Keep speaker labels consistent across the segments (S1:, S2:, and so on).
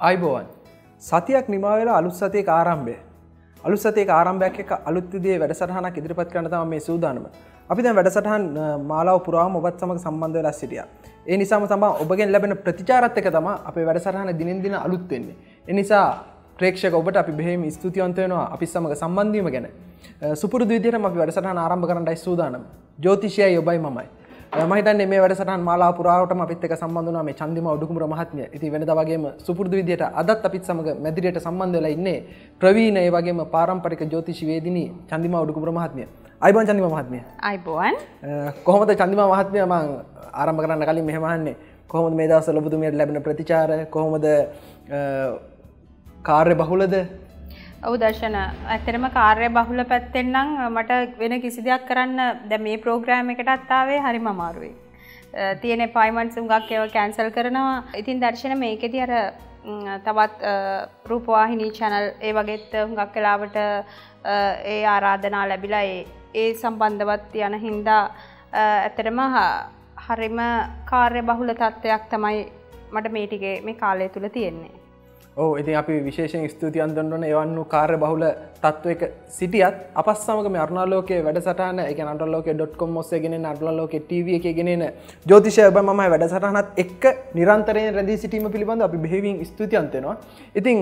S1: අයිබෝවන් සතියක් නිමා වෙලා අලුත් සතියක ආරම්භය. අලුත් සතියක ආරම්භයක් එක්ක අලුත් විදිහේ වැඩසටහනක් ඉදිරිපත් කරන්න තමයි මේ සූදානම. අපි දැන් වැඩසටහන් මාලාව පුරාම ඔබත් සමග සම්බන්ධ වෙලා සිටියා. ඒ නිසාම තමයි ඔබගෙන් ලැබෙන ප්‍රතිචාරත් එක්ක තමයි අපේ වැඩසටහන දිනෙන් දින අලුත් වෙන්නේ. ඒ නිසා ප්‍රේක්ෂක ඔබට අපි බෙහෙම ස්තුතිවන්ත වෙනවා අපි සමග සම්බන්ධ වීම ගැන. සුපුරුදු විදිහටම අපි වැඩසටහන ආරම්භ කරන්නයි සූදානම්. ජ්‍යොතිෂයයි ඔබයි මමයි. මම හිතන්නේ මේ වැඩසටහන් මාලාව පුරාවටම අපිත් එක්ක සම්බන්ධ වුණා මේ චන්දිමා උඩුකුඹුර මහත්මිය. ඉතින් වෙනදා වගේම සුපුරුදු විදියට අදත් අපිත් සමග මැදිරියට සම්බන්ධ වෙලා ඉන්නේ ප්‍රවීණ ඒ වගේම පාරම්පරික ජ්‍යොතිෂීවේදිනී චන්දිමා උඩුකුඹුර මහත්මිය. අයිබෝන් චන්දිමා මහත්මිය.
S2: අයිබෝන්.
S1: කොහොමද චන්දිමා මහත්මිය මම ආරම්භ කරන්න කලින් මෙහෙම අහන්නේ කොහොමද මේ දවස්වල ඔබතුමියට ලැබෙන ප්‍රතිචාර කොහොමද කාර්ය බහුලද?
S2: ඔව් දර්ශන ඇත්තටම කාර්ය බහුල පැත්තෙන් නම් මට වෙන කිසි දෙයක් කරන්න දැන් මේ ප්‍රෝග්‍රෑම් එකටත් ආවේ හරිම අමාරුයි. තියෙන අපොයින්ට්මන්ට්ස් උඟක් ඒවා කැන්සල් කරනවා. ඉතින් දර්ශන මේකෙදි අර තවත් රූපවාහිනී channel ඒ වගේත් උඟක් වෙලාවට ඒ ආරාධනා ලැබිලා ඒ සම්බන්ධවත් යන හින්දා ඇත්තටම හරිම කාර්ය බහුල තත්ත්වයක් තමයි මට මේ ටිකේ මේ කාලය තුල තියෙන්නේ.
S1: ඔව් ඉතින් අපි විශේෂයෙන් ස්තුතිවන්ත වෙන්න ඕනේ එවන් වූ කාර්ය බහුල තත්වයක සිටියත් අපත් සමග මේ අරුණාලෝකයේ වැඩසටහන ඒ කියන්නේ arunaaloke.com ඔස්සේ ගෙනෙන arunaaloke TV එකේ ගෙනෙන ජ්‍යොතිෂය ඔබ මමයි වැඩසටහනත් එක්ක නිරන්තරයෙන් රැඳී සිටීම පිළිබඳව අපි බෙහෙවින් ස්තුතිවන්ත වෙනවා. ඉතින්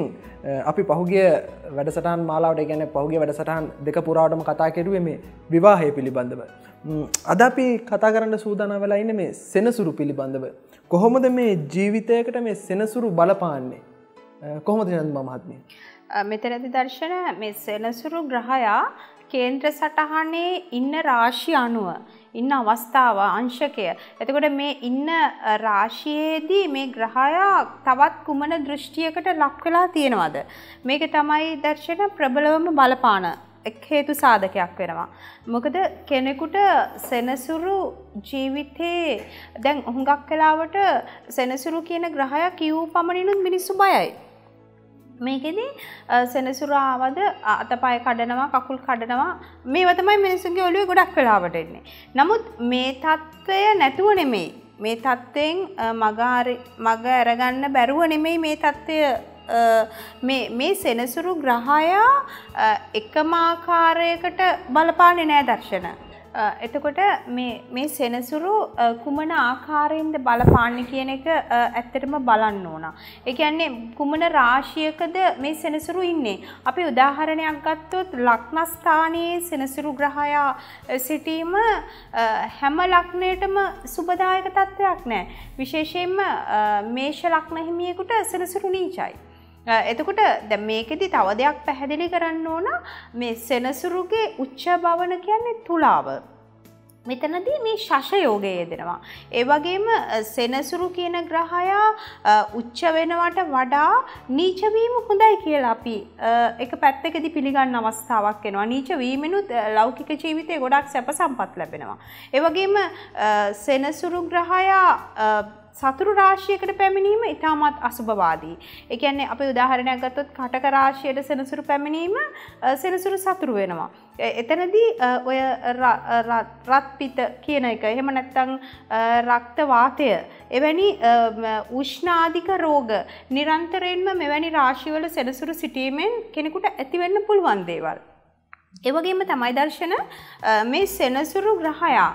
S1: අපි පහුගිය වැඩසටහන් මාලාවට ඒ කියන්නේ පහුගිය වැඩසටහන් දෙක පුරාවටම කතා කරුවේ මේ විවාහය පිළිබඳව. අද අපි කතා කරන්න සූදානම් වෙලා ඉන්නේ මේ සෙනසුරු පිළිබඳව. කොහොමද මේ ජීවිතයකට මේ සෙනසුරු බලපාන්නේ? කොහොමද චන්දිමා මහත්මිය?
S2: මෙතනදී දර්ශන මේ සෙනසුරු ග්‍රහයා කේන්ද්‍ර සටහනේ ඉන්න රාශිය අනුව ඉන්න අවස්ථාව අංශකය. එතකොට මේ ඉන්න රාශියේදී මේ ග්‍රහයා තවත් කුමන දෘෂ්ටියකට ලක් වෙලා තියෙනවද? මේක තමයි දර්ශන ප්‍රබලවම බලපාන එක් හේතු සාධකයක් වෙනවා. මොකද කෙනෙකුට සෙනසුරු ජීවිතේ දැන් හුඟක් වෙලාවට සෙනසුරු කියන ග්‍රහයා කියූ පමණිනුත් මිනිස්සු බයයි. මේකෙදි සෙනසුරු ආවද අතපය කඩනවා කකුල් කඩනවා මේවා තමයි මිනිස්සුන්ගේ ඔළුවේ ගොඩක් වෙලාවට එන්නේ. නමුත් මේ தত্ত্বය නැතුව නෙමෙයි. මේ தত্ত্වයෙන් මග අරගන්න බැරුව නෙමෙයි මේ தত্ত্වය මේ සෙනසුරු ග්‍රහයා එකම ආකාරයකට බලපාන්නේ නැහැ දර්ශන. එතකොට මේ සෙනසුරු කුමන ආකාරයෙන්ද බලපාන්නේ කියන එක ඇත්තටම බලන්න ඕන. ඒ කියන්නේ කුමන රාශියකද මේ සෙනසුරු ඉන්නේ? අපි උදාහරණයක් ගත්තොත් ලග්න ස්ථානයේ සෙනසුරු ග්‍රහයා සිටීම හැම ලග්නයකටම සුබදායක තත්වයක් නැහැ. විශේෂයෙන්ම මේෂ ලග්න හිමියෙකුට සෙනසුරු නීචයි. එතකොට දැන් මේකෙදි තව දෙයක් පැහැදිලි කරන්න ඕන මේ සෙනසුරුගේ උච්ච භවන කියන්නේ තුලාව. මෙතනදී මේ ශෂ යෝගය යෙදෙනවා. ඒ වගේම සෙනසුරු කියන ග්‍රහයා උච්ච වෙනවට වඩා නීච වීම හොඳයි කියලා අපි එක පැත්තකදී පිළිගන්න අවස්ථාවක් එනවා. නීච වීමෙනුත් ලෞකික ජීවිතේ ගොඩක් සැප සම්පත් ලැබෙනවා. ඒ වගේම සෙනසුරු ග්‍රහයා සතුරු රාශියකට පැමිණීම ඉතාමත් අසුභවාදී. ඒ කියන්නේ අපි උදාහරණයක් ගත්තොත් කටක රාශියට සෙනසුරු පැමිණීම සෙනසුරු සතුරු වෙනවා. එතනදී ඔය රත් පිත කියන එක එහෙම නැත්නම් රක්ත වාතය එවැනි උෂ්ණාධික රෝග නිරන්තරයෙන්ම මෙවැනි රාශිවල සෙනසුරු සිටීමෙන් කෙනෙකුට ඇති වෙන්න පුළුවන් දේවල්. ඒ වගේම තමයි දර්ශන මේ සෙනසුරු ග්‍රහයා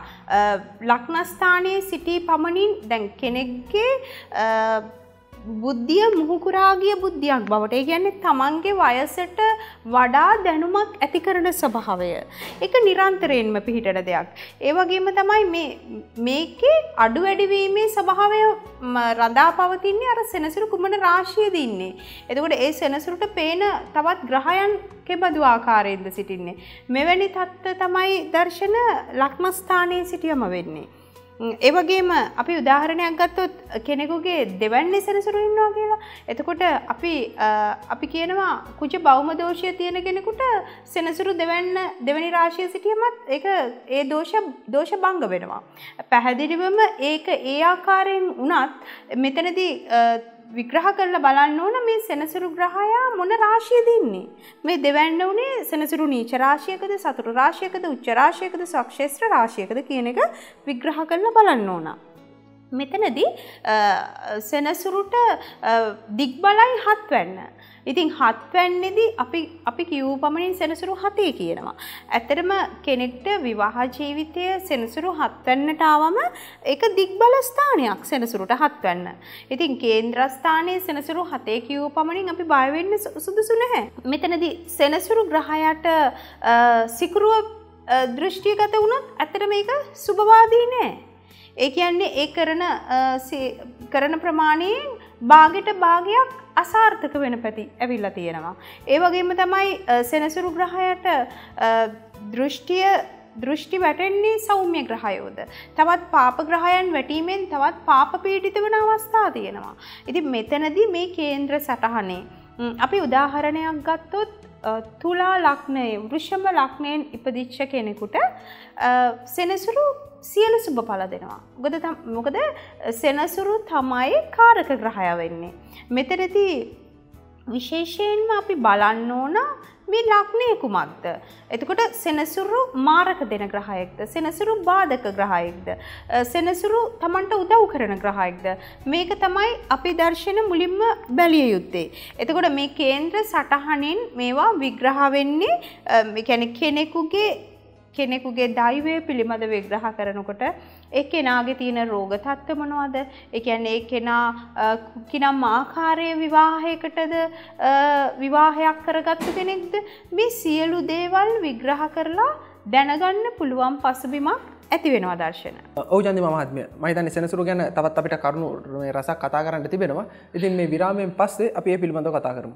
S2: ලග්න ස්ථානයේ සිටී පමණින් දැන් කෙනෙක්ගේ බුද්ධිය මුහුකුරා ගිය බුද්ධියක් බවට ඒ කියන්නේ තමන්ගේ වයසට වඩා දැනුමක් ඇති කරන ස්වභාවය ඒක නිරන්තරයෙන්ම පිහිටන දෙයක්. ඒ වගේම තමයි මේකේ අඩු වැඩි වීමේ ස්වභාවය රඳා පවතින්නේ අර සෙනසුරු කුමන රාශියේද ඉන්නේ. එතකොට ඒ සෙනසුරුට පේන තවත් ග්‍රහයන් කෙබඳු ආකාරයෙන්ද සිටින්නේ. මෙවැනි தত্ত্ব තමයි දර්ශන ලග්න ස්ථානයේ සිටියම වෙන්නේ. ඒ වගේම අපි උදාහරණයක් ගත්තොත් කෙනෙකුගේ දෙවැන්නේ සෙනසුරු ඉන්නවා කියලා. එතකොට අපි කියනවා කුජ බෞම දෝෂය තියෙන කෙනෙකුට සෙනසුරු දෙවැනි රාශිය සිටියමත් ඒක ඒ දෝෂ භංග වෙනවා. පැහැදිලිවම ඒක ඒ ආකාරයෙන් වුණත් මෙතනදී විග්‍රහ කරලා බලන්න ඕන මේ සෙනසුරු ග්‍රහයා මොන රාශියද ඉන්නේ. මේ දෙවැන්න උනේ සෙනසුරු නීච රාශියකද සතුරු රාශියකද උච්ච රාශියකද සක්ෂේත්‍ර රාශියකද කියන එක විග්‍රහ කරලා බලන්න ඕන. මෙතනදී සෙනසුරුට දිග්බලයි 7 වෙන්න. ඉතින් 7 වෙන්නේදී අපි කියූ පමණින් සෙනසුරු 7 කියනවා. ඇත්තටම කෙනෙක්ට විවාහ ජීවිතය සෙනසුරු 7 වෙන්නට ආවම ඒක දිග්බල ස්ථානයක් සෙනසුරුට 7 වෙන්න. ඉතින් කේන්ද්‍රස්ථානයේ සෙනසුරු 7 කියූ පමණින් අපි බය වෙන්න සුදුසු නැහැ. මෙතනදී සෙනසුරු ග්‍රහයට සිකුරුව දෘෂ්ටිගත වුණොත් ඇත්තට මේක සුබවාදී නෑ. ඒ කියන්නේ ඒ කරන ප්‍රමාණයෙන් භාගයට භාගයක් අසාර්ථක වෙන පැති ඇවිල්ලා තියෙනවා. ඒ වගේම තමයි සෙනසුරු ග්‍රහයට දෘෂ්ටි වැටෙන්නේ සෞම්‍ය ග්‍රහයෝද. තවත් පාප ග්‍රහයන් වැටීමෙන් තවත් පාප පීඩිත වෙන අවස්ථා තියෙනවා. ඉතින් මෙතනදී මේ කේන්ද්‍ර සටහනේ අපි උදාහරණයක් ගත්තොත් තුලා ලග්නයේ වෘෂභ ලග්නයෙන් ඉපදිච්ච කෙනෙකුට සෙනසුරු සියලු සුබ ඵල දෙනවා. මොකද සෙනසුරු තමයි කාරක ග්‍රහය වෙන්නේ. මෙතනදී විශේෂයෙන්ම අපි බලන්න ඕන මේ ලග්නය කුමක්ද? එතකොට සෙනසුරු මාරක දෙන ග්‍රහයෙක්ද? සෙනසුරු බාධක ග්‍රහයෙක්ද? සෙනසුරු Tamanට උදව් කරන ග්‍රහයෙක්ද? මේක තමයි අපි දර්ශන මුලින්ම බැලිය යුත්තේ. එතකොට මේ කේන්ද්‍ර සටහනින් මේවා විග්‍රහ වෙන්නේ ඒ කියන්නේ කෙනෙකුගේ දෛවය පිළිබඳ විග්‍රහ කරනකොට ඒ කෙනාගේ තියෙන රෝග තත්ත්ව මොනවද? ඒ කියන්නේ ඒ කෙනා කිනම් ආකාරයේ විවාහයක් කරගත්තු කෙනෙක්ද? මේ සියලු දේවල් විග්‍රහ කරලා දැනගන්න පුළුවන් පසුබිමක් ඇති වෙනවා දර්ශන.
S1: ඔව් චන්දිමා මහත්මිය. මම හිතන්නේ සෙනසුරු ගැන තවත් අපිට කරුණු මේ රසක් කතා කරන්න තිබෙනවා. ඉතින් මේ විරාමයෙන් පස්සේ අපි ඒ පිළිබඳව කතා කරමු.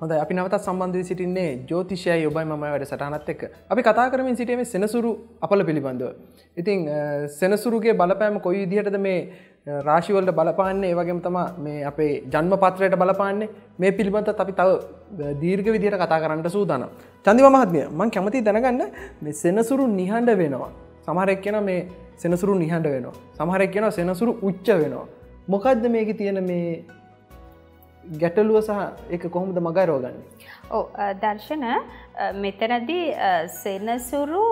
S1: හොඳයි අපි නැවතත් සම්බන්ධ වී සිටින්නේ ජ්‍යොතිෂයයි ඔබයි මම වැඩසටහනත් එක්ක. අපි කතා කරමින් සිටියේ සෙනසුරු අපල පිළිබඳව. ඉතින් සෙනසුරුගේ බලපෑම කොයි විදිහටද මේ රාශි වලට බලපාන්නේ? ඒ වගේම තමයි මේ අපේ ජන්ම පත්‍රයට බලපාන්නේ. මේ පිළිබඳව අපි තව දීර්ඝ විදිහට කතා කරන්න සූදානම්. චන්දිමා මහත්මිය මම කැමතියි දැනගන්න මේ සෙනසුරු නිහඬ වෙනවා. සමහර එක් කියනවා මේ සෙනසුරු නිහඬ වෙනවා. සමහර එක් කියනවා සෙනසුරු උච්ච වෙනවා. මොකද්ද මේකේ තියෙන මේ ගැටලුව සහ ඒක කොහොමද මගහරව ගන්න?
S2: ඔව් දර්ශන මෙතනදී සෙනසුරු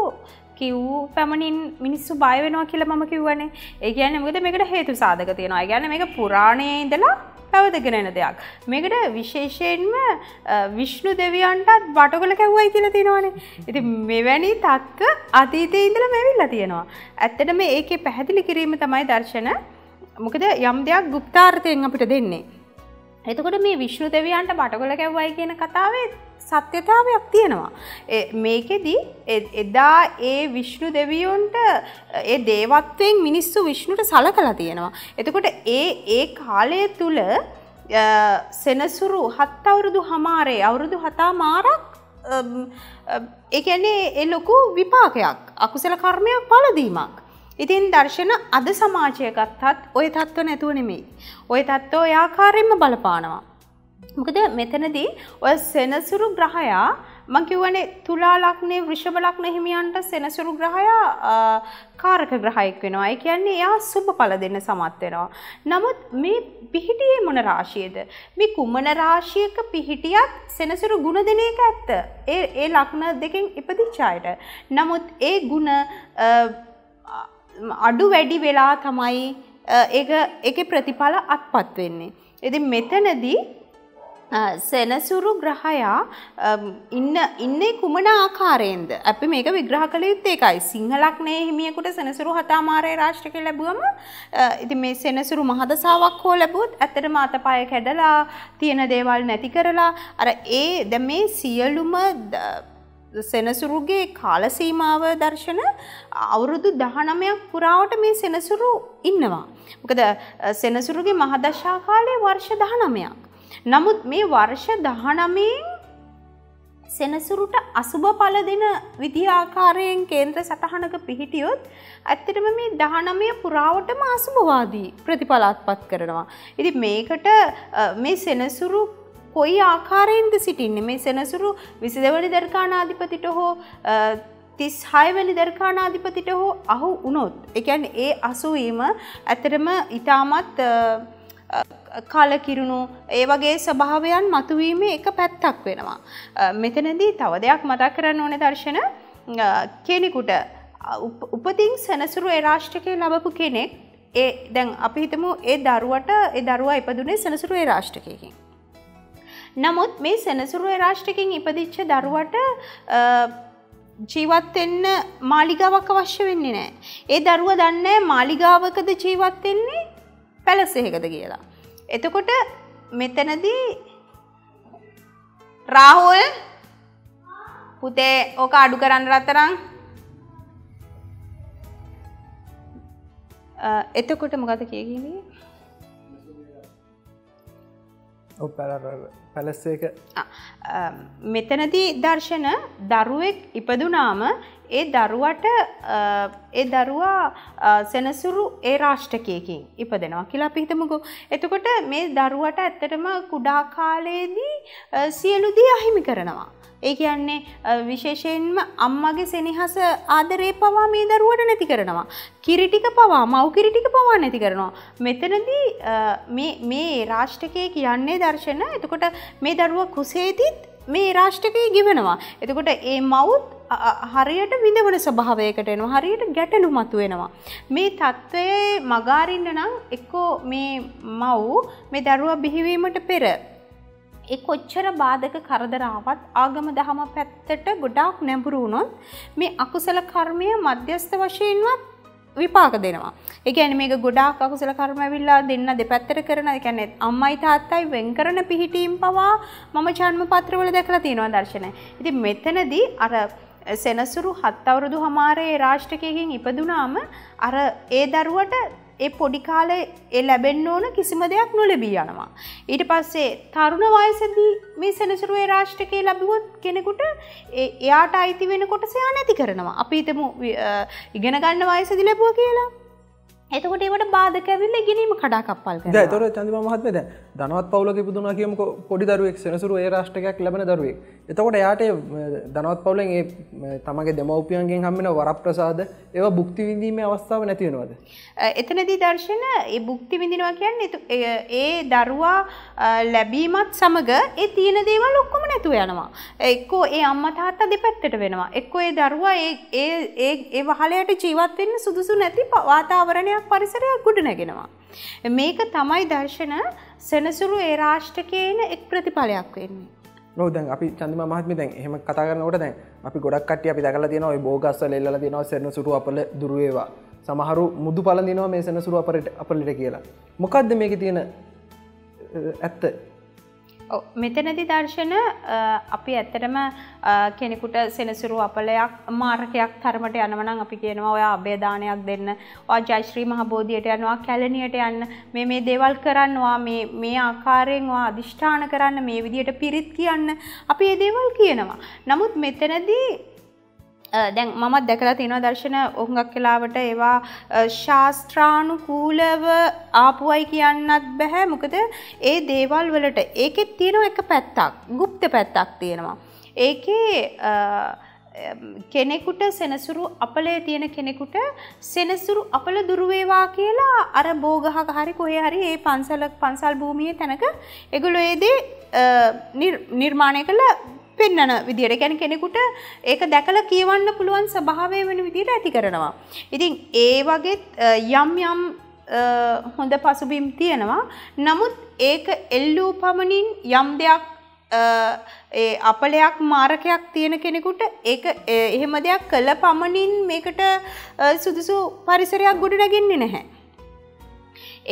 S2: කිව් පැමණින් මිනිස්සු බය වෙනවා කියලා මම කිව්වනේ. ඒ කියන්නේ මොකද මේකට හේතු සාධක තියෙනවා. ඒ කියන්නේ මේක පුරාණයේ ඉඳලා පැවතගෙන එන දෙයක්. මේකට විශේෂයෙන්ම විෂ්ණු දෙවියන්ටත් වටකොල කැවුවයි කියලා තියෙනවානේ. ඉතින් මෙවැනි තත්ත්ව අතීතයේ ඉඳලා මෙවිලා තියෙනවා. ඇත්තටම මේකේ පැහැදිලි කිරීම තමයි දර්ශන. මොකද යම් දෙයක් গুপ্তাර්ථයෙන් අපිට දෙන්නේ. එතකොට මේ විෂ්ණු දෙවියන්ට බටකොල කැවුවයි කියන කතාවේ සත්‍යතාවයක් තියෙනවා. මේකෙදි එදා ඒ විෂ්ණු දෙවියන්ට ඒ දේවත්වයෙන් මිනිස්සු විෂ්ණුට සලකලා තියෙනවා. එතකොට ඒ කාලය තුල සෙනසුරු 7 අවුරුදු හමාරේ අවුරුදු 7මාරක් ඒ කියන්නේ ඒ ලොකු විපාකයක් අකුසල කර්මයක් පළදීමක්. ඉතින් දර්ශන අද සමාජය ගත්තත් ওই තත්ත්ව නැතුව නෙමෙයි. ওই තත්ත්ව ඔය ආකාරයෙන්ම බලපානවා. මොකද මෙතනදී ඔය සෙනසුරු ග්‍රහයා මම කියවනේ තුලා ලග්නේ වෘෂභ ලග්න හිමියන්ට සෙනසුරු ග්‍රහයා කාරක ග්‍රහයක් වෙනවා. ඒ කියන්නේ එයා සුබඵල දෙන්න සමත් වෙනවා. නමුත් මේ පිහිටියේ මොන රාශියද? මේ කුමන රාශියක පිහිටියත් සෙනසුරු ගුණ දෙන එක ඇත්ත. ඒ ලග්න දෙකෙන් ඉපදිච්ච අයට. නමුත් ඒ ගුණ අඩු වැඩි වෙලා තමයි ඒකේ ප්‍රතිඵල අත්පත් වෙන්නේ. ඉතින් මෙතනදී සෙනසුරු ග්‍රහයා ඉන්නේ කුමන ආකාරයෙන්ද? අපි මේක විග්‍රහ කළ යුත්තේ ඒකයි. සිංහ ලග්නයේ හිමියෙකුට සෙනසුරු හතාමාරයේ රාශියක ලැබුවම ඉතින් මේ සෙනසුරු මහදසාවක් හෝ ලැබුවොත් ඇත්තටම අතපය කැඩලා තියෙන දේවල් නැති කරලා අර දැන් මේ සියලුම සෙනසුරුගේ කාල සීමාව දර්ශන අවුරුදු 19ක් පුරාවට මේ සෙනසුරු ඉන්නවා. මොකද සෙනසුරුගේ මහදශා කාලය වර්ෂ 19ක්. නමුත් මේ වර්ෂ 19න් සෙනසුරුට අසුබ ඵල දෙන විදිහ ආකාරයෙන් කේන්ද්‍ර සටහනක පිහිටියොත් ඇත්තටම මේ 19 පුරාවටම අසුබවාදී ප්‍රතිඵල අත්පත් කරනවා. ඉතින් මේකට මේ සෙනසුරු කොයි ආකාරයෙන්ද සිටින්නේ? මේ සෙනසුරු 22 වෙනි දර්කානාධිපතිට හෝ 36 වෙනි දර්කානාධිපතිට හෝ අහු වුණොත්, ඒ කියන්නේ ඒ අසුවීම ඇත්තටම ඊටමත් කලකිරුණු ඒ වගේ ස්වභාවයන් මතුවීමේ එක පැත්තක් වෙනවා. මෙතනදී තව දෙයක් මතක් කරන්න ඕනේ දර්ශන, කෙනෙකුට උපතින් සෙනසුරු ඒ රාශිකේ ලැබපු කෙනෙක් දැන් අපි හිතමු ඒ දරුවා ඉපදුනේ සෙනසුරු ඒ රාශිකයකින්. නමුත් මේ සෙනසුරු ඒ රාශිකකින් ඉපදිච්ච දරුවට ජීවත් වෙන්න මාලිගාවක් අවශ්‍ය වෙන්නේ නැහැ. ඒ දරුවා දන්නේ මාලිගාවකද ජීවත් වෙන්නේ පැලස් එකකද කියලා. එතකොට මෙතනදී රාහුල් පුතේ ඕක අඩු කරන්න රත්තරන්. එතකොට මොකද කියන්නේ?
S1: ඔව් පැලස් එක
S2: මෙතනදී දර්ශන දරුවෙක් ඉපදුනාම ඒ දරුවා සෙනසුරු ඒ රාෂ්ටකයකින් ඉපදෙනවා කියලා අපි හිතමුකෝ. එතකොට මේ දරුවට ඇත්තටම කුඩා කාලයේදී සියලු දේ අහිමි කරනවා. ඒ කියන්නේ විශේෂයෙන්ම අම්මගේ සෙනෙහස ආදරේ පවා මේ දරුවට නැති කරනවා. කිරි ටික පවා, මව් කිරි ටික පවා නැති කරනවා. මෙතනදී මේ රාෂ්ටකයේ කියන්නේ දර්ශන. එතකොට මේ දරුවා කුසේදීත් මේ රාෂ්ටකයේ ගිවනවා. එතකොට ඒ මවුත් හරියට විඳවන ස්වභාවයකට එනවා. හරියට ගැටලු මතුවෙනවා. මේ தත්වයේ මගාරින්න නම් එක්කෝ මේ මව් මේ දරුවා බිහිවීමට පෙර ඒ කොච්චර බාධක කරදර ආවත් ආගම දහම පැත්තට ගොඩාක් නැඹුරු වුණොත් මේ අකුසල කර්මය මධ්‍යස්ථ වශයෙන්වත් විපාක දෙනවා. ඒ කියන්නේ මේක ගොඩාක් අකුසල කර්ම ඇවිල්ලා දෙන්න දෙපැත්තට කරන, ඒ කියන්නේ අම්මයි තාත්තයි වෙන් කරන පිහිටීම් පවා මම ජන්ම පත්‍රවල දැකලා තියෙනවා දර්ශනය. ඉතින් මෙතනදී අර සෙනසුරු 7 අවුරුදු හමාරේ රාෂ්ටකයකින් ඉපදුනාම අර ඒ දරුවට ඒ පොඩි කාලේ ඒ ලැබෙන්න ඕන කිසිම දෙයක් නොලැබී යනවා. ඊට පස්සේ තරුණ වයසේදී මේ සෙනසුරු ඒ රාෂ්ටකයේ ලැබුවොත් කෙනෙකුට එයාට අයිති වෙන කොටස එයා නැති කරනවා. අපි හිතමු ඉගෙන ගන්න වයසේදී ලැබුවා කියලා. එතකොට ඒවට බාධක ඇවිල්ලා ඉගෙනීම කඩාකප්පල් කරනවා.
S1: දැන් ඒතකොට චන්දිමා මහත්මයා දැන් ධනවත් පවුලක ඉපදුනා කියමුකෝ පොඩි දරුවෙක් සෙනසුරු ඒ රාෂ්ටකයක් ලැබෙන දරුවෙක්. එතකොට එයාට ධනවත් පවුලෙන් ඒ තමගේ දෙමව්පියන්ගෙන් හම්බෙන වරප්‍රසාද ඒවා භුක්ති විඳීමේ අවස්ථාව නැති වෙනවද?
S2: එතනදී දර්ශන ඒ භුක්ති විඳිනවා කියන්නේ ඒ දරුවා ලැබීමත් සමග ඒ තියෙන දේවල් ඔක්කොම නැතුව යනවා. එක්කෝ ඒ අම්මා තාත්තා දෙපැත්තට වෙනවා. එක්කෝ ඒ දරුවා ඒ වහලයට ජීවත් වෙන්න සුදුසු නැති වාතාවරණයක් පරිසරයක් ගොඩ නැගෙනවා. මේක තමයි දර්ශන සෙනසුරු ඒ රාෂ්ටකයේන එක් ප්‍රතිඵලයක් වෙන්නේ.
S1: ඔව් දැන් අපි චන්දිමා මහත්මිය දැන් එහෙම කතා කරනකොට දැන් අපි ගොඩක් කට්ටිය අපි දැකලා තියෙනවා ওই බෝගස්වල එල්ලලා තියෙනවා සෙනසුරු අපල දුරු වේවා. සමහරු මුදු පළ දිනවා මේ සෙනසුරු අපලට කියලා. මොකද්ද මේකේ තියෙන ඇත්ත?
S2: ඔව් මෙතනදී දර්ශන අපි ඇත්තටම කෙනෙකුට සෙනසුරු අපලයක් මාරකයක් තරමට යනවා නම් අපි කියනවා ඔයා අබේ දානයක් දෙන්න, ඔයා ජයශ්‍රී මහ බෝධියට යනවා, කැලණියට යන්න, මේ දේවල් කරන්නවා, මේ ආකාරයෙන් ඔයා අදිෂ්ඨාන කරන්න, මේ විදියට පිරිත් කියන්න, අපි මේ දේවල් කියනවා. නමුත් මෙතනදී දැන් මමත් දැකලා තියෙනවා දර්ශන හුඟක් වෙලාවට ඒවා ශාස්ත්‍රානුකූලව ආපුවයි කියන්නත් බෑ. මොකද ඒ දේවල් වලට ඒකෙත් තියෙන එක පැත්තක්, গুপ্ত පැත්තක් තියෙනවා. ඒකේ කෙනෙකුට සෙනසුරු අපලේ තියෙන කෙනෙකුට සෙනසුරු අපල දුරු වේවා කියලා අර බෝගහක හරි කොහේ හරි ඒ පන්සල් භූමියේ තැනක ඒගොල්ලෝ ඒ දේ නිර්මාණය කළා පෙන්නන විදියට. ඒ කියන්නේ කෙනෙකුට ඒක දැකලා කියවන්න පුළුවන් ස්වභාවය වෙන විදියට ඇති කරනවා. ඉතින් ඒ වගේ යම් හොඳ පසුබිම් තියෙනවා. නමුත් ඒක එල්ලූ පමණින් යම් දෙයක් ඒ අපලයක් මාරකයක් තියෙන කෙනෙකුට ඒක එහෙම දෙයක් කළ පමණින් මේකට සුදුසු පරිසරයක් ගොඩ නැගෙන්නේ නැහැ.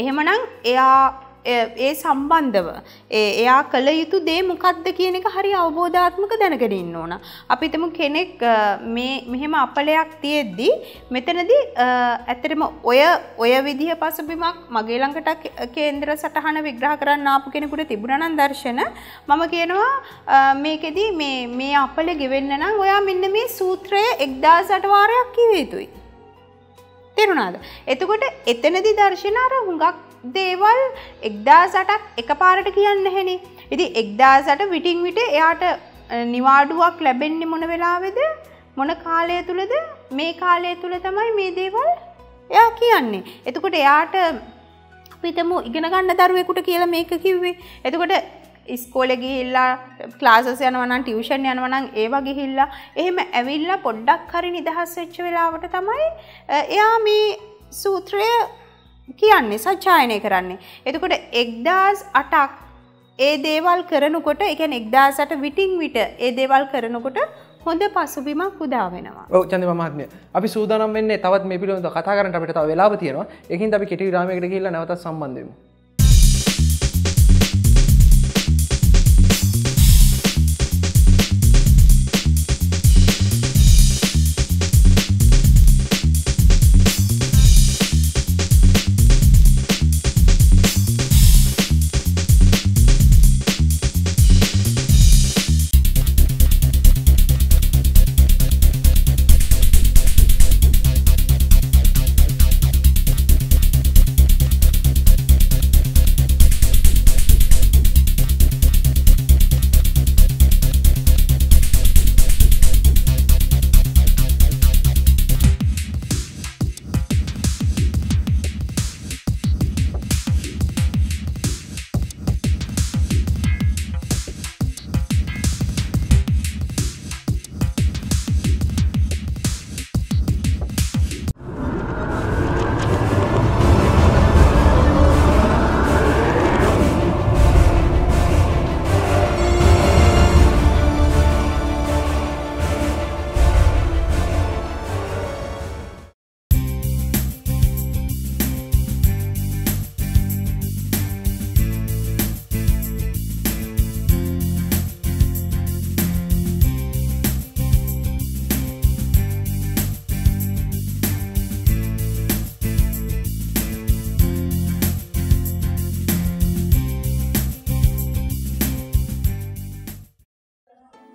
S2: එහෙමනම් එයා ඒ සම්බන්ධව එයා කළ යුතු දේ මොකක්ද කියන එක හරි අවබෝධාත්මක දැනගෙන ඉන්න ඕන. අපි හිතමු කෙනෙක් මෙහෙම අපලයක් තියෙද්දි මෙතනදී ඇත්තටම ඔය විදිහ පසුබිමක් මගේ ළඟට කේන්ද්‍ර සටහන විග්‍රහ කරන්න ආපු කෙනෙකුට තිබුණා නම් දර්ශන මම කියනවා මේකෙදි මේ අපල ගෙවෙන්න නම් ඔයා මෙන්න මේ සූත්‍රය 1008 වාරයක් කිව යුතුයි. තේරුණාද? එතකොට එතනදී දර්ශන අර හුඟක් දේවල් 1008ක් එකපාරට කියන්නේ නැහෙනේ. ඉතින් 1008 විටින් විට එයාට නිවාඩුවක් ලැබෙන්නේ මොන වෙලාවේද? මොන කාලය තුලද? මේ කාලය තුල තමයි මේ දේවල් එයා කියන්නේ. එතකොට එයාට අපිටම ඉගෙන ගන්න දරුවෙකුට කියලා මේක කිව්වේ. එතකොට ඉස්කෝලේ ගිහිල්ලා ක්ලාසස් යනවා නම් ටියුෂන් යනවා නම් ඒවා ගිහිල්ලා එහෙම ඇවිල්ලා පොඩ්ඩක් හරි නිදහස් වෙච්ච වෙලාවට තමයි එයා මේ සූත්‍රය කියන්නේ සජ්ජායනය කරන්නේ. එතකොට 1008ක් ඒ දේවල් කරනකොට ඒ කියන්නේ 1008 විටින් විට ඒ දේවල් කරනකොට හොඳ පසුබිමක් උදා වෙනවා.
S1: ඔව් චන්දිමා මහත්මිය. අපි සූදානම් වෙන්නේ තවත් මේ පිළිබඳව කතා කරන්න අපිට තව වෙලාව තියෙනවා. ඒකින්ද අපි කෙටි විරාමයකට ගිහිල්ලා නැවතත් සම්බන්ධ වෙමු.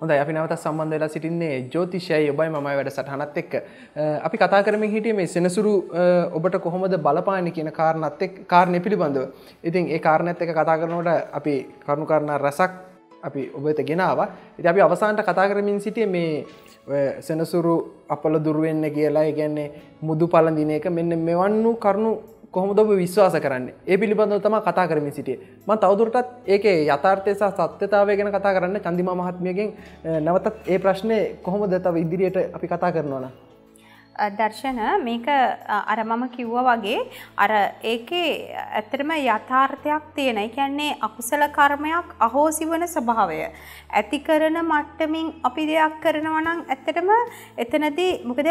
S1: හොඳයි අපි නැවතත් සම්බන්ධ වෙලා සිටින්නේ ජ්‍යොතිෂයයි ඔබයි මමයි වැඩසටහනත් එක්ක. අපි කතා කරමින් හිටියේ මේ සෙනසුරු ඔබට කොහොමද බලපාන්නේ කියන කාරණේ පිළිබඳව. ඉතින් ඒ කාරණේත් එක්ක කතා කරනකොට අපි කරුණු කාරණා රසක් අපි ඔබ වෙත ගෙනාවා. ඉතින් අපි අවසානට කතා කරමින් සිටියේ මේ සෙනසුරු අපල දුර වෙන්න කියලා, ඒ කියන්නේ මුදු පළඳින එක මෙන්න මෙවන්නු කරුණු කොහොමද ඔබ විශ්වාස කරන්නේ? ඒ පිළිබඳව තමයි කතා කරමින් සිටියේ. මම තවදුරටත් ඒකේ යථාර්ථය සහ සත්‍යතාවය ගැන කතා කරන්න චන්දිමා මහත්මියගෙන් නැවතත් ඒ ප්‍රශ්නේ කොහොමද තව ඉදිරියට අපි කතා කරනවා නම්
S2: දර්ශන මේක අර මම කිව්වා වගේ අර ඒකේ ඇත්තටම යථාර්ථයක් තියෙන. ඒ කියන්නේ අකුසල කර්මයක් අහෝසි වන ස්වභාවය ඇති කරන මට්ටමින් අපි දෙයක් කරනවා නම් ඇත්තටම එතනදී මොකද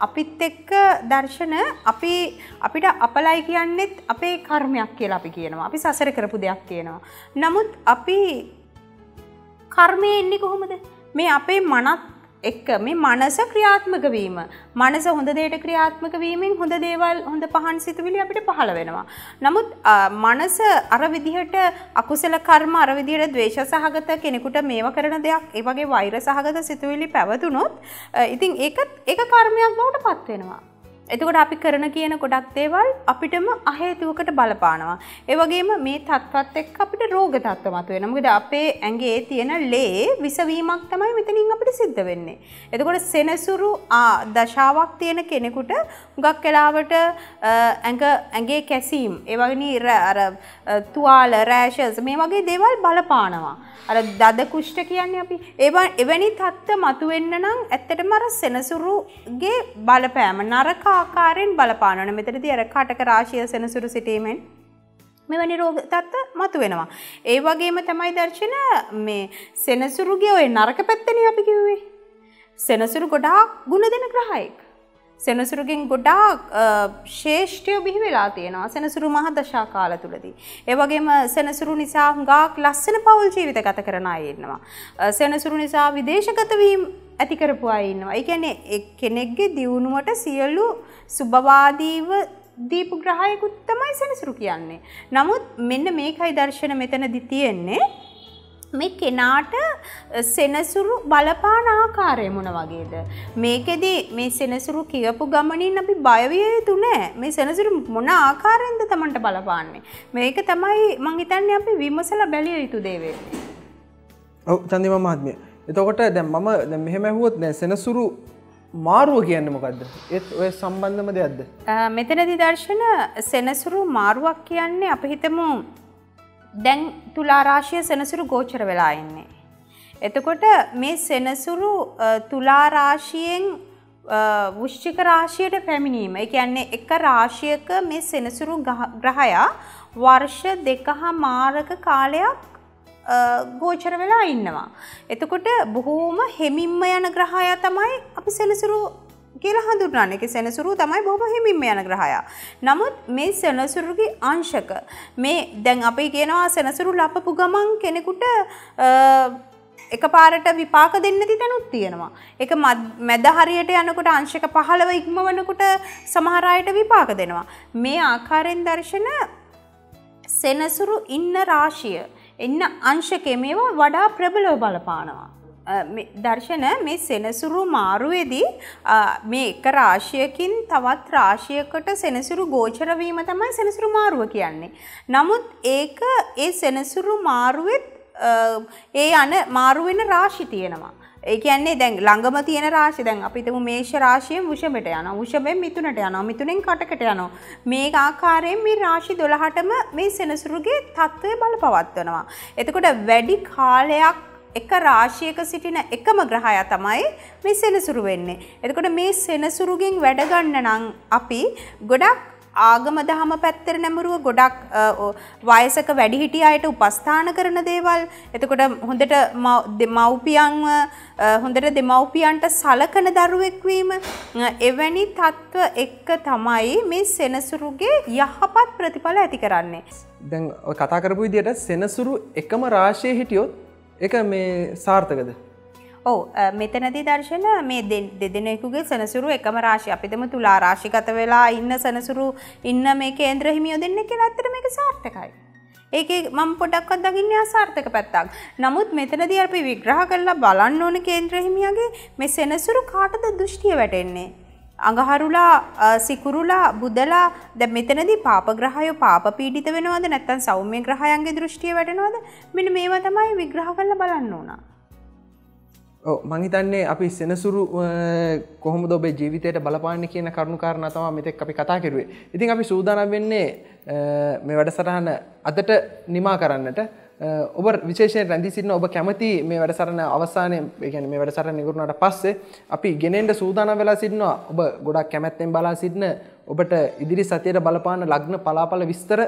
S2: අපිත් එක්ක දර්ශන අපිට අපලයි කියන්නේත් අපේ කර්මයක් කියලා අපි කියනවා. අපි සසර කරපු දෙයක් කියනවා. නමුත් අපි කර්මය එන්නේ කොහොමද? මේ අපේ මනත් එක්ක මේ මනස ක්‍රියාත්මක වීම. මනස හොඳ දෙයට ක්‍රියාත්මක වීමෙන් හොඳ දේවල් හොඳ පහන් සිතුවිලි අපිට පහළ වෙනවා. නමුත් මනස අර විදිහට අකුසල කර්ම අර විදිහට ද්වේෂ සහගත කෙනෙකුට මේව කරන දෙයක් ඒ වගේ වෛර සහගත සිතුවිලි පැවතුනොත් ඉතින් ඒක කර්මයක් බවට පත් වෙනවා. එතකොට අපි කරන කියන ගොඩක් දේවල් අපිටම අහේතුවකට බලපානවා. ඒ වගේම මේ තත්ත්වත් එක්ක අපිට රෝග තත්ත්ව මතුවෙනවා. මොකද අපේ ඇඟේ තියෙන ලේ විසවීමක් තමයි මෙතනින් අපිට සිද්ධ වෙන්නේ. එතකොට සෙනසුරු දශාවක් තියෙන කෙනෙකුට හුඟක් වෙලාවට ඇඟේ කැසීම්, ඒ වගේ අර තුවාල, රෑෂස් මේ වගේ දේවල් බලපානවා. අර දද කුෂ්ඨ කියන්නේ අපි එවැනි තත්ත්ව මතුවෙන්න නම් ඇත්තටම අර සෙනසුරුගේ බලපෑම නරක ආකාරයෙන් බලපානවා. මෙතනදී අර කටක රාශිය සෙනසුරු සිටීමෙන් මෙවැනි රෝග තත්ත්ව මතුවෙනවා. ඒ වගේම තමයි දර්ශන මේ සෙනසුරුගේ ওই නරක පැත්තනේ අපි කිව්වේ. සෙනසුරු ගොඩාක් ගුණ දෙන ග්‍රහයෙක්. සෙනසුරුගෙන් ගොඩාක් ශ්‍රේෂ්ඨයෝ බිහි වෙලා තියෙනවා සෙනසුරු මහ දශා කාල තුලදී. ඒ වගේම සෙනසුරු නිසා හුඟක් ලස්සන පෞල් ජීවිත ගත කරන අය ඉන්නවා. සෙනසුරු නිසා විදේශගත වීම ඇති කරපු අය ඉන්නවා. ඒ කියන්නේ කෙනෙක්ගේ දියුණුවට සියලු සුබවාදීව දීපු ග්‍රහයෙකුත් තමයි සෙනසුරු කියන්නේ. නමුත් මෙන්න මේකයි දර්ශන මෙතනදි තියෙන්නේ. මේ කෙනාට සෙනසුරු බලපාන ආකාරය මොන වගේද? මේකෙදි මේ සෙනසුරු කියපු ගමනින් අපි බය විය යුතු නෑ. මේ සෙනසුරු මොන ආකාරයෙන්ද Tamanට බලපාන්නේ? මේක තමයි මං හිතන්නේ අපි විමසලා බැලිය යුතු දේ වෙන්නේ.
S1: ඔව් චන්දිමා මහත්මිය. එතකොට දැන් මම දැන් මෙහෙම ඇහුවොත් දැන් සෙනසුරු මාරුව කියන්නේ මොකද්ද? ඒත් ඔය සම්බන්ධම දෙයක්ද?
S2: මෙතනදී දර්ශන සෙනසුරු මාරුවක් කියන්නේ අපි හිතමු දැන් තුලා රාශිය සෙනසුරු ගෝචර වෙලා ඉන්නේ. එතකොට මේ සෙනසුරු තුලා රාශියෙන් වෘශ්චික රාශියට පැමිණීම. ඒ කියන්නේ එක රාශියක මේ සෙනසුරු ග්‍රහයා වර්ෂ 2මාරක කාලයක් ගෝචර වෙලා ඉන්නවා. එතකොට බොහෝම හෙමින්ම යන ග්‍රහයා තමයි අපි සෙනසුරු කියලා හඳුන්වන්නේ. ඒක සෙනසුරු තමයි බොහොම හිමින්ම යන ග්‍රහයා. නමුත් මේ සෙනසුරුගේ අංශක මේ දැන් අපි කියනවා සෙනසුරු ලපපු ගමන් කෙනෙකුට එකපාරට විපාක දෙන්න තිතනුත් තියෙනවා. ඒක මැද හරියට යනකොට අංශක 15 ඉක්මවනකොට සමහර අයට විපාක දෙනවා. මේ ආකාරයෙන් දර්ශන සෙනසුරු ඉන්න රාශිය ඉන්න අංශකේ මේවා වඩා ප්‍රබලව බලපානවා. දර්ශන මේ සෙනසුරු මාරුවේදී මේ එක රාශියකින් තවත් රාශියකට සෙනසුරු ගෝචර වීම තමයි සෙනසුරු මාරුව කියන්නේ. නමුත් ඒක ඒ සෙනසුරු මාරුවෙත් ඒ යන මාරු වෙන රාශි තියෙනවා. ඒ කියන්නේ දැන් ළඟම තියෙන රාශිය දැන් අපි හිතමු මේෂ රාශියෙන් වෘෂභයට යනවා. වෘෂභයෙන් මිථුනට යනවා. මිථුනෙන් කටකට යනවා. මේ ආකාරයෙන් මේ රාශි 12ටම මේ සෙනසුරුගේ තත්ත්වය බලපවත්වනවා. එතකොට වැඩි කාලයක් එක රාශියක සිටින එකම ග්‍රහයා තමයි මේ සෙනසුරු වෙන්නේ. එතකොට මේ සෙනසුරුගෙන් වැඩ ගන්න නම් අපි ගොඩක් ආගම දහම පැත්තට නැඹුරුව ගොඩක් වයසක වැඩිහිටිය අයට උපස්ථාන කරන දේවල්. එතකොට හොඳට මව්පියන්ව හොඳට දෙමව්පියන්ට සලකන දරුවෙක් වීම එවැනි තත්ත්ව එක්ක තමයි මේ සෙනසුරුගේ යහපත් ප්‍රතිඵල ඇති කරන්නේ.
S1: දැන් ඔය කතා කරපු විදිහට සෙනසුරු එකම රාශියේ හිටියොත් ඒක මේ සාර්ථකද?
S2: ඔව් මෙතනදී දර්ශන මේ දෙදෙනෙකුගේ සෙනසුරු එකම රාශිය අපිටම තුලා රාශිගත වෙලා ඉන්න සෙනසුරු ඉන්න මේ කේන්ද්‍ර හිමියෝ දෙන්නේ කියලා ඇත්තට මේක සාර්ථකයි. ඒකේ මම පොඩ්ඩක්වත් දකින්නේ අසාර්ථක පැත්තක්. නමුත් මෙතනදී අපි විග්‍රහ කරලා බලන්න ඕනේ කේන්ද්‍ර හිමියාගේ මේ සෙනසුරු කාටද දෘෂ්ටිය වැටෙන්නේ? අඟහරුලා සිකුරුලා බුදලා දැන් මෙතනදී පාප ග්‍රහයෝ පාප පීඩිත වෙනවද නැත්නම් සෞම්‍ය ග්‍රහයන්ගේ දෘෂ්ටිය වැටෙනවද? මෙන්න මේවා තමයි විග්‍රහ කරලා බලන්න ඕන.
S1: ඔව් මං හිතන්නේ අපි සෙනසුරු කොහොමද ඔබේ ජීවිතයට බලපාන්නේ කියන කරුණු කාරණා තමයි මෙතෙක් අපි කතා කරුවේ. ඉතින් අපි සූදානම් වෙන්නේ මේ වැඩසටහන අදට නිමා කරන්නට. ඔබ විශේෂයෙන් රැඳී සිටින ඔබ කැමති මේ වැඩසටහන අවසානයේ ඒ කියන්නේ මේ වැඩසටහන ඉවරුනාට පස්සේ අපි ගෙනෙන්න සූදානම් වෙලා සිටිනවා. ඔබ ගොඩක් කැමැත්තෙන් බලා සිටින ඔබට ඉදිරි සතියේ බලපාන ලග්න පලාපල විස්තර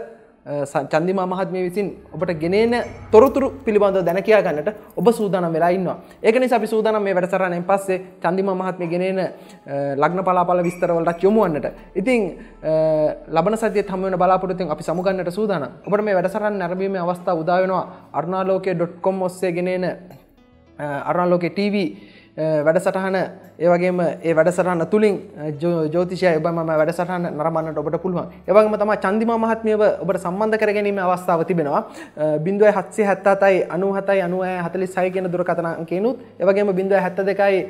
S1: චන්දිමා මහත්මිය විසින් ඔබට ගෙනෙන තොරතුරු පිළිබඳව දැන කියා ගන්නට ඔබ සූදානම් වෙලා ඉන්නවා. ඒක නිසා අපි සූදානම් මේ වැඩසටහනෙන් පස්සේ චන්දිමා මහත්මිය ගෙනෙන ලග්න පලාපල විස්තර වලට යොමු වන්නට. ඉතින් ලබන සතියේත් හමු වෙන බලාපොරොත්තුෙන් අපි සමුගන්නට සූදානම්. ඔබට මේ වැඩසටහන නැරඹීමේ අවස්ථාව උදා වෙනවා arunaloke.com ඔස්සේ ගෙනෙන arunaloke TV වැඩසටහන ඒ වගේම ඒ වැඩසටහන තුලින් ජ්‍යොතිෂය ඔබම වැඩසටහන නරඹන්නට ඔබට පුළුවන්. ඒ වගේම තමයි චන්දිමා මහත්මියව ඔබට සම්බන්ධ කර ගැනීමේ අවස්ථාව තිබෙනවා. 0777 97 96 46 කියන දුරකථන අංකයනොත් ඒ වගේම 072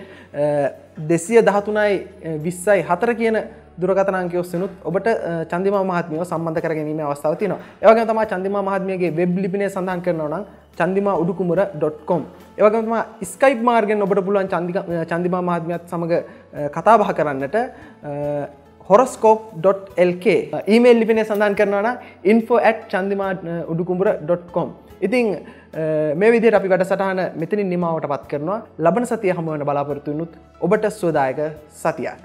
S1: 213 20 4 කියන දුරකථන අංකය ඔස්සේනුත් ඔබට චන්දිමා මහත්මියව සම්බන්ධ කර ගැනීමේ අවස්ථාව තියෙනවා. ඒ වගේම තමයි චන්දිමා මහත්මියගේ වෙබ් ලිපිනය සඳහන් කරනවා නම් chandimaudukkumura.com. ඒ වගේම තමයි Skype මාර්ගයෙන් ඔබට පුළුවන් චන්දිමා මහත්මියත් සමග කතා බහ කරන්නට horoscope.lk ඊමේල් ලිපිනය සඳහන් කරනවා නම් info@chandimaudukkumura.com. ඉතින් මේ විදිහට අපි වැඩසටහන මෙතනින් නිමාවට පත් කරනවා. ලබන සතිය හමු වෙන බලාපොරොත්තු වෙනුත් ඔබට සුවදායක සතියක්.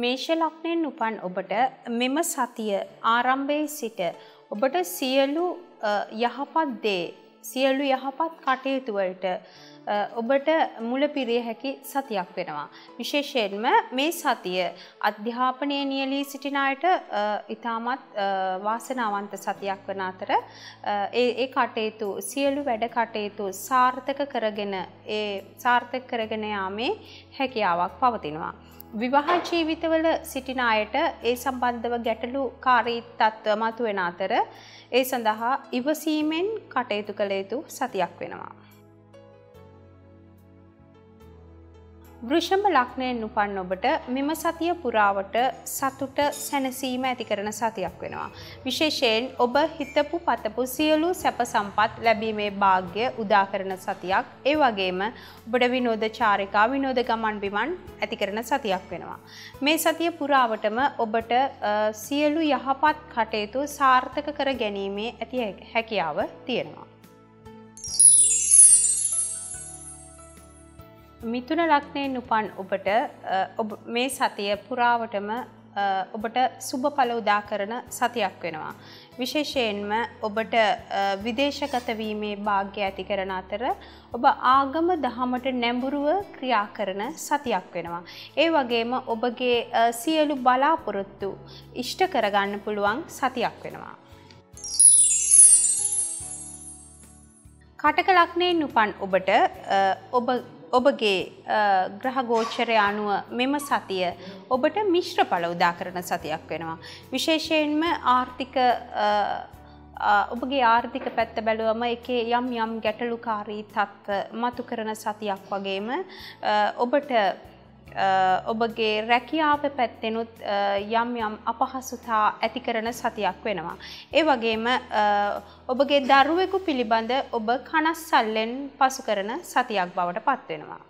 S2: මේෂ ලග්නයෙන් උපන් ඔබට මෙම සතිය ආරම්භයේ සිට ඔබට සියලු යහපත් දේ සියලු යහපත් කටයුතු වලට ඔබට මුල පිරිය හැකි සතියක් වෙනවා. විශේෂයෙන්ම මේ සතිය අධ්‍යාපනයේ නියැලී සිටින අයට ඉතාමත් වාසනාවන්ත සතියක් වන අතර ඒ කටයුතු සියලු වැඩ කටයුතු සාර්ථක කරගෙන යාමේ හැකියාවක් පවතිනවා. විවාහ ජීවිතවල සිටින අයට ඒ සම්බන්ධව ගැටලුකාරී තත්ත්ව මතුවෙන අතර ඒ සඳහා ඉවසීමෙන් කටයුතු කළ යුතු සතියක් වෙනවා. වෘෂභ ලග්නයෙන් උපන් ඔබට මෙම සතිය පුරාවට සතුට සැනසීම ඇති කරන සතියක් වෙනවා. විශේෂයෙන් ඔබ හිතපු පතපු සියලු සැප සම්පත් ලැබීමේ වාග්ය උදා කරන සතියක්. ඒ වගේම ඔබට විනෝද චාරිකා විනෝද ගමන් බිමන් ඇති කරන සතියක් වෙනවා. මේ සතිය පුරාවටම ඔබට සියලු යහපත් කටයුතු සාර්ථක කර ගැනීමේ ඇති හැකියාව තියෙනවා. මිථුන ලග්නයෙන් උපන් ඔබට මේ සතිය පුරාවටම ඔබට සුබඵල උදා කරන සතියක් වෙනවා. විශේෂයෙන්ම ඔබට විදේශගත වීමේ වාග්ය ඇති කරන අතර ඔබ ආගම දහමට නැඹුරුව ක්‍රියා කරන සතියක් වෙනවා. ඒ වගේම ඔබගේ සියලු බලාපොරොත්තු ඉෂ්ට කරගන්න පුළුවන් සතියක් වෙනවා. කටක ලග්නයෙන් උපන් ඔබට ඔබගේ ග්‍රහ ගෝචරය අනුව මෙම සතිය ඔබට මිශ්‍ර ඵල උදා කරන සතියක් වෙනවා. විශේෂයෙන්ම ඔබගේ ආර්ථික පැත්ත බැලුවම එකේ යම් ගැටලුකාරී තත්ත්ව මතු කරන සතියක් වගේම ඔබට ඔබගේ රැකියාව පැත්තෙනුත් යම් අපහසුතා ඇති කරන සතියක් වෙනවා. ඒ වගේම ඔබගේ දරුවෙකු පිළිබඳ ඔබ කනස්සල්ලෙන් පසු කරන සතියක් බවට පත් වෙනවා.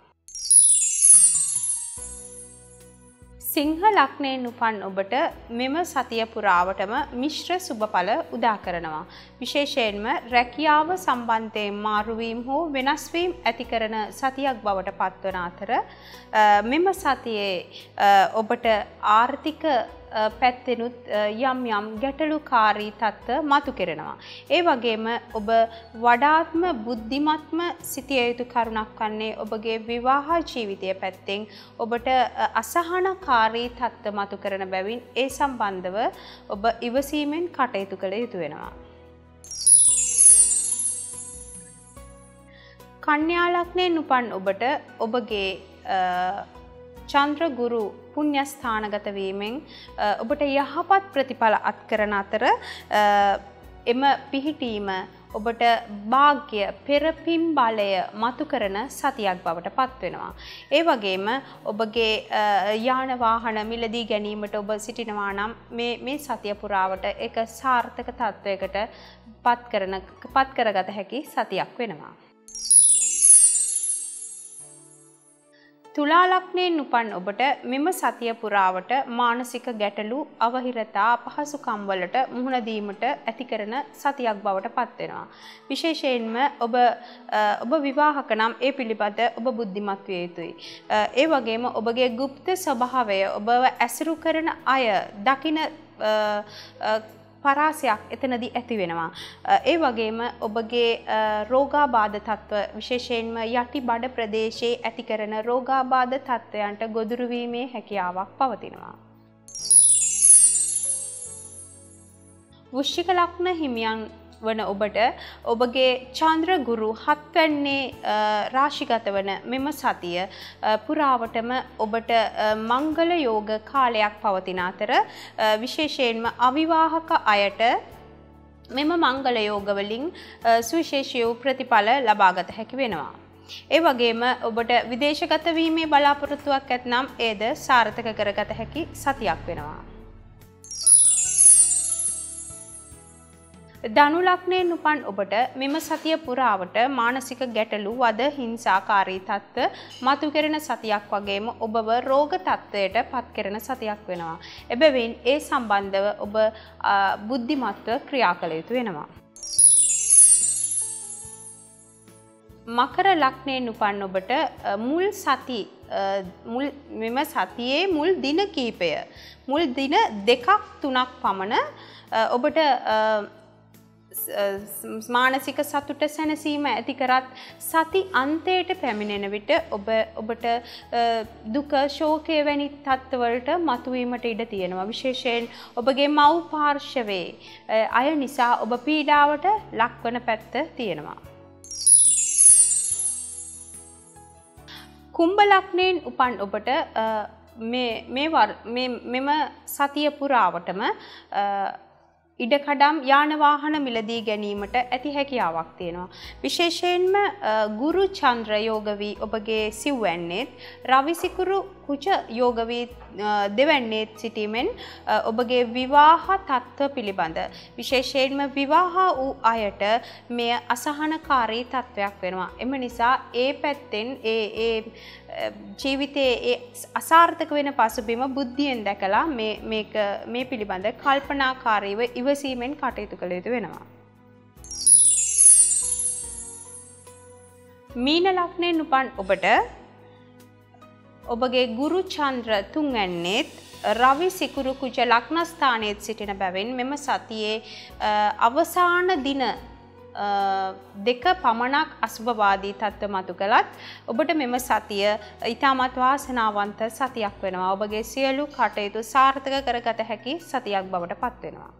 S2: සිංහ ලග්නයෙන් උපන් ඔබට මෙම සතිය පුරාවටම මිශ්‍ර සුබඵල උදා කරනවා. විශේෂයෙන්ම රැකියාව සම්බන්ධයෙන් මාරුවීම් හෝ වෙනස් වීම් ඇති කරන සතියක් බවට පත්වන අතර මෙම සතියේ ඔබට ආර්ථික පැත්තෙනුත් යම් ගැටලුකාරී තත්ත්ව මතු කරනවා. ඒ වගේම ඔබ වඩාත්ම බුද්ධිමත්ම සිටිය යුතු කරුණක් වන්නේ ඔබගේ විවාහ ජීවිතය පැත්තෙන් ඔබට අසහනකාරී තත්ත්ව මතු කරන බැවින් ඒ සම්බන්ධව ඔබ ඉවසීමෙන් කටයුතු කළ යුතු වෙනවා. කන්‍යා ලග්නයෙන් උපන් ඔබට ඔබගේ චන්ද්‍ර ගුරු පුණ්‍යස්ථානගත වීමෙන් ඔබට යහපත් ප්‍රතිඵල අත්කරන අතර එම පිහිටීම ඔබට වාග්ය පෙරපින් බලය මතු කරන සතියක් බවට පත් වෙනවා. ඒ වගේම ඔබගේ යාන වාහන මිලදී ගැනීමට ඔබ සිටිනවා නම් මේ සතිය පුරාවට එක සාර්ථක තත්වයකට පත් කරගත හැකි සතියක් වෙනවා. තුලා ලග්නයෙන් උපන් ඔබට මෙම සතිය පුරාවට මානසික ගැටලු අවහිරතා අපහසුකම් වලට මුහුණ දීමට ඇති කරන සතියක් බවට පත් වෙනවා. විශේෂයෙන්ම ඔබ විවාහක නම් ඒ පිළිබඳ ඔබ බුද්ධිමත් විය යුතුයි. ඒ වගේම ඔබගේ গুপ্ত ස්වභාවය ඔබව ඇසුරු කරන අය දකින පරාසයක් එතනදී ඇති වෙනවා. ඒ වගේම ඔබගේ රෝගාබාධ තත්ත්ව විශේෂයෙන්ම යටි බඩ ප්‍රදේශයේ ඇති කරන රෝගාබාධ තත්ත්වයන්ට ගොදුරු වීමේ හැකියාවක් පවතිනවා. වෘශ්චික ලග්න හිමියන් වන ඔබට ඔබගේ චන්ද්‍ර ගුරු 7 වැන්නේ රාශිගත වන මෙම සතිය පුරාවටම ඔබට මංගල යෝග කාලයක් පවතින අතර විශේෂයෙන්ම අවිවාහක අයට මෙම මංගල යෝග වලින් සුවිශේෂී වූ ප්‍රතිඵල ලබාගත හැකි වෙනවා. ඒ වගේම ඔබට විදේශගත වීමේ බලාපොරොත්තුවක් ඇතනම් ඒද සාර්ථක කරගත හැකි සතියක් වෙනවා. ධනු ලග්නයෙන් උපන් ඔබට මෙම සතිය පුරාවට මානසික ගැටලු වද හිංසාකාරී තත්ත්ව මතු කෙරෙන සතියක් වගේම ඔබව රෝග තත්ත්වයට පත් කෙරෙන සතියක් වෙනවා. එබැවින් ඒ සම්බන්ධව ඔබ බුද්ධිමත්ව ක්‍රියා කළ යුතු වෙනවා. මකර ලග්නයෙන් උපන් ඔබට මෙම සතියේ මුල් දින කීපය මුල් දින 2-3ක් පමණ ඔබට මානසික සතුට සැනසීම ඇති කරත් සති අන්තයට පැමිණෙන විට ඔබට දුක ශෝකය වැනි තත්ත්වවලට මතුවීමට ඉඩ තියෙනවා. විශේෂයෙන් ඔබගේ මව් පාර්ශවයේ අය නිසා ඔබ පීඩාවට ලක්වන පැත්ත තියෙනවා. කුම්භ ලග්නයෙන් උපන් ඔබට මෙම සතිය පුරාවටම ඉඩකඩම් යාන වාහන මිලදී ගැනීමට ඇති හැකියාවක් තියෙනවා. විශේෂයෙන්ම ගුරු චන්ද්‍ර යෝග වී ඔබගේ සිව්වැන්නේත් රවි සිකුරු කුජ යෝග වී දෙවැන්නේත් සිටීමෙන් ඔබගේ විවාහ තත්ත්ව පිළිබඳ විශේෂයෙන්ම විවාහ වූ අයට මෙය අසහනකාරී තත්ත්වයක් වෙනවා. එම නිසා ඒ පැත්තෙන් ඒ ජීවිතයේ අසාර්ථක වෙන පසුබිම බුද්ධියෙන් දැකලා මේ පිළිබඳ කල්පනාකාරීව ඉවසීමෙන් කටයුතු කළ යුතු වෙනවා. මීන ලග්නයෙන් උපන් ඔබට ඔබගේ ගුරු චන්ද්‍ර තුන්වැන්නේත් රවි සිකුරු කුජ ලග්නස්ථානයේත් සිටින බැවින් මෙම සතියේ අවසාන දින දෙක පමණක් අසුභවාදී තත්ත්ව මතු කළත් ඔබට මෙම සතිය ඉතාමත් වාසනාවන්ත සතියක් වෙනවා. ඔබගේ සියලු කටයුතු සාර්ථක කරගත හැකි සතියක් බවට පත් වෙනවා.